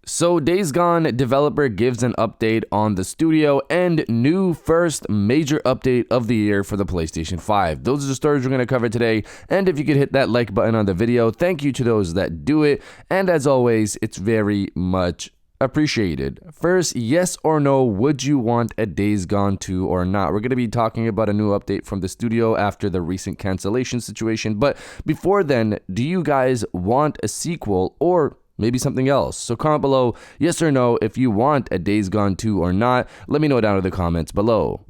So Days Gone developer gives an update on the studio and new first major update of the year for the PlayStation 5. Those are the stories we're going to cover today, and if you could hit that like button on the video, thank you to those that do it, and as always, it's very much appreciated. First, yes or no, would you want a Days Gone 2 or not? We're going to be talking about a new update from the studio after the recent cancellation situation, but before then, do you guys want a sequel or maybe something else? So comment below yes or no if you want a Days Gone 2 or not. Let me know down in the comments below.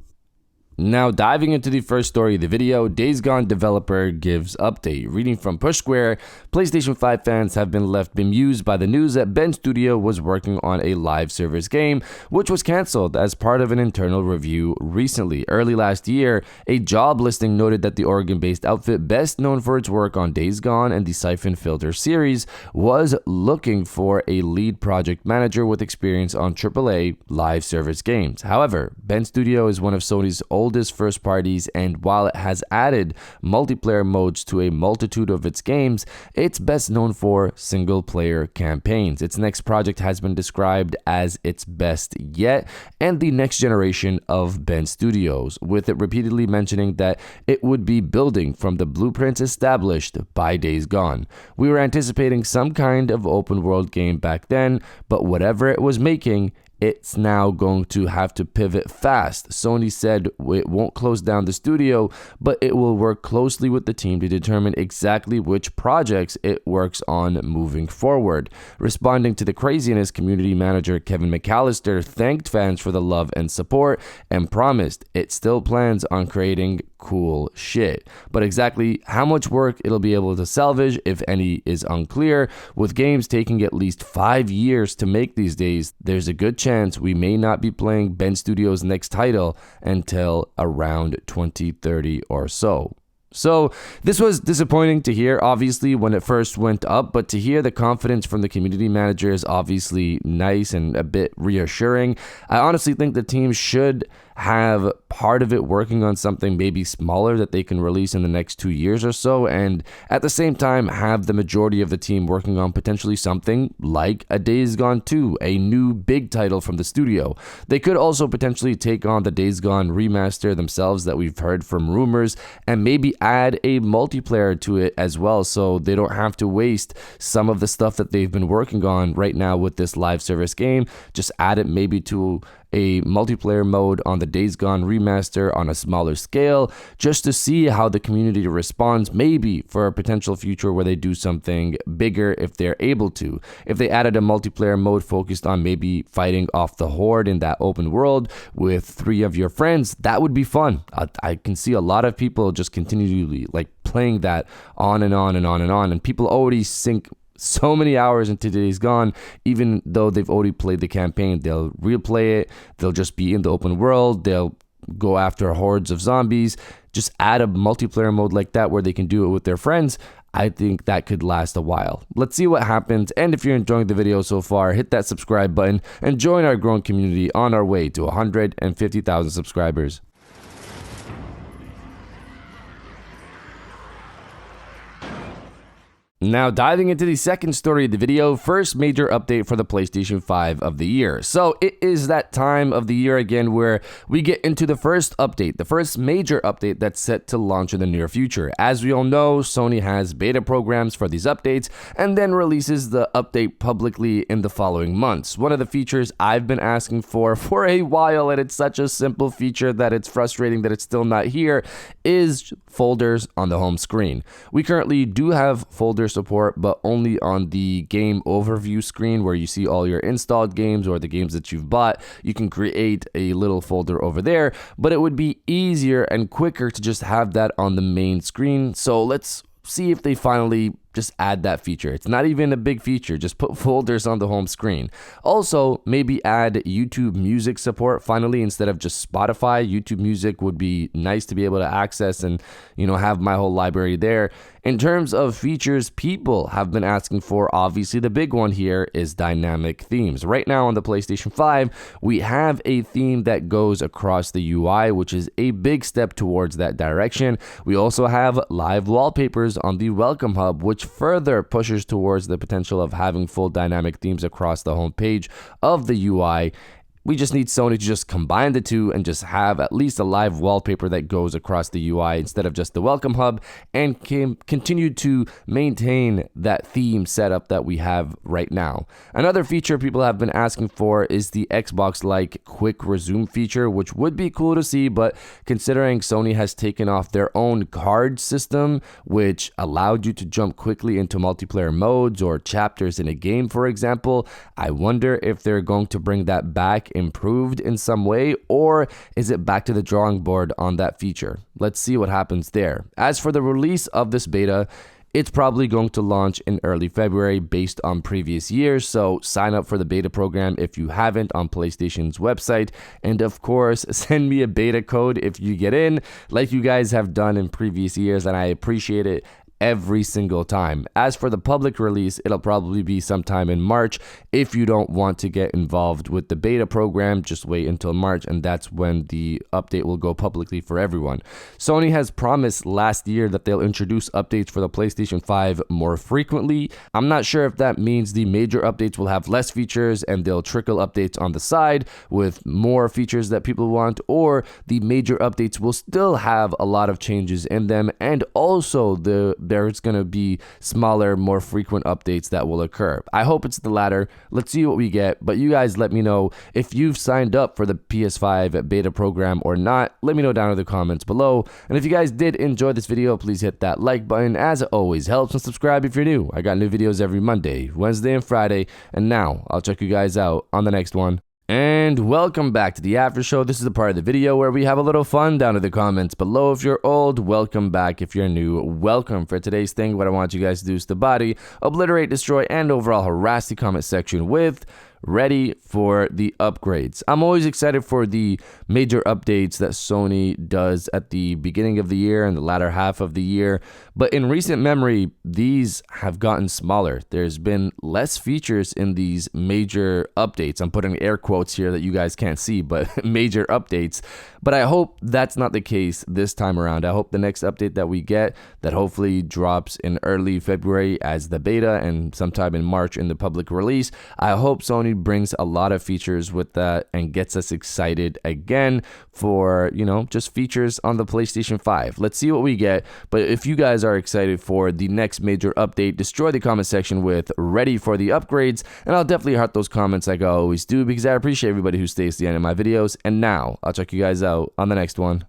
Now diving into the first story of the video, Days Gone developer gives update. Reading from Push Square, PlayStation 5 fans have been left bemused by the news that Bend Studio was working on a live service game, which was cancelled as part of an internal review recently. Early last year, a job listing noted that the Oregon-based outfit, best known for its work on Days Gone and the Siphon Filter series, was looking for a lead project manager with experience on AAA live service games. However, Bend Studio is one of Sony's oldest first parties, and while it has added multiplayer modes to a multitude of its games, it's best known for single player campaigns. Its next project has been described as its best yet and the next generation of Bend Studios, with it repeatedly mentioning that it would be building from the blueprints established by Days Gone. We were anticipating some kind of open world game back then, but whatever it was making, it's now going to have to pivot fast. Sony said it won't close down the studio, but it will work closely with the team to determine exactly which projects it works on moving forward. Responding to the craziness, community manager Kevin McAllister thanked fans for the love and support and promised it still plans on creating cool shit. But exactly how much work it'll be able to salvage, if any, is unclear. With games taking at least 5 years to make these days, there's a good chance we may not be playing Bend Studios' next title until around 2030 or so. So this was disappointing to hear, obviously, when it first went up, but to hear the confidence from the community manager is obviously nice and a bit reassuring. I honestly think the team should have part of it working on something maybe smaller that they can release in the next 2 years or so, and at the same time have the majority of the team working on potentially something like a Days Gone 2, a new big title from the studio. They could also potentially take on the Days Gone remaster themselves that we've heard from rumors, and maybe add a multiplayer to it as well, so they don't have to waste some of the stuff that they've been working on right now with this live service game. Just add it maybe to a multiplayer mode on the Days Gone remaster on a smaller scale, just to see how the community responds, maybe for a potential future where they do something bigger if they're able to. If they added a multiplayer mode focused on maybe fighting off the horde in that open world with 3 of your friends, that would be fun. I can see a lot of people just continually like playing that on and on and on and on, and people already sink so many hours into Days Gone, even though they've already played the campaign. They'll replay it, they'll just be in the open world, they'll go after hordes of zombies. Just add a multiplayer mode like that where they can do it with their friends. I think that could last a while. Let's see what happens, and if you're enjoying the video so far, hit that subscribe button and join our growing community on our way to 150,000 subscribers. Now diving into the second story of the video, first major update for the PlayStation 5 of the year. So it is that time of the year again where we get into the first update, the first major update that's set to launch in the near future. As we all know, Sony has beta programs for these updates and then releases the update publicly in the following months. One of the features I've been asking for a while, and it's such a simple feature that it's frustrating that it's still not here, is folders on the home screen. We currently do have folder support, but only on the game overview screen where you see all your installed games or the games that you've bought. You can create a little folder over there, but it would be easier and quicker to just have that on the main screen. So let's see if they finally just add that feature. It's not even a big feature, just put folders on the home screen. Also, maybe add YouTube Music support finally instead of just Spotify. YouTube Music would be nice to be able to access and, have my whole library there. In terms of features people have been asking for, obviously the big one here is dynamic themes. Right now on the PlayStation 5, we have a theme that goes across the UI, which is a big step towards that direction. We also have live wallpapers on the Welcome Hub, which further pushes towards the potential of having full dynamic themes across the homepage of the UI. We just need Sony to just combine the two and just have at least a live wallpaper that goes across the UI instead of just the welcome hub, and continue to maintain that theme setup that we have right now. Another feature people have been asking for is the Xbox-like quick resume feature, which would be cool to see, but considering Sony has taken off their own card system, which allowed you to jump quickly into multiplayer modes or chapters in a game, for example, I wonder if they're going to bring that back improved in some way, or is it back to the drawing board on that feature? Let's see what happens there. As for the release of this beta, it's probably going to launch in early February based on previous years, so sign up for the beta program if you haven't on PlayStation's website, and of course send me a beta code if you get in, like you guys have done in previous years, and I appreciate it every single time. As for the public release, it'll probably be sometime in March. If you don't want to get involved with the beta program, just wait until March, and that's when the update will go publicly for everyone. Sony has promised last year that they'll introduce updates for the PlayStation 5 more frequently. I'm not sure if that means the major updates will have less features and they'll trickle updates on the side with more features that people want, or the major updates will still have a lot of changes in them, and also there's going to be smaller, more frequent updates that will occur. I hope it's the latter. Let's see what we get, but you guys let me know if you've signed up for the PS5 beta program or not. Let me know down in the comments below, and if you guys did enjoy this video, please hit that like button, as it always helps, and subscribe if you're new. I got new videos every Monday, Wednesday, and Friday, and now I'll check you guys out on the next one. And welcome back to the after show. This is the part of the video where we have a little fun down in the comments below. If you're old, welcome back. If you're new, welcome. For today's thing, what I want you guys to do is to body, obliterate, destroy, and overall harass the comment section with ready for the upgrades. I'm always excited for the major updates that Sony does at the beginning of the year and the latter half of the year, but in recent memory, these have gotten smaller. There's been less features in these major updates. I'm putting air quotes here that you guys can't see, but major updates. But I hope that's not the case this time around. I hope the next update that we get, that hopefully drops in early February as the beta and sometime in March in the public release, I hope Sony brings a lot of features with that and gets us excited again for, just features on the PlayStation 5. Let's see what we get. But if you guys are excited for the next major update, destroy the comment section with ready for the upgrades, and I'll definitely heart those comments like I always do, because I appreciate everybody who stays to the end of my videos. And now I'll check you guys out on the next one.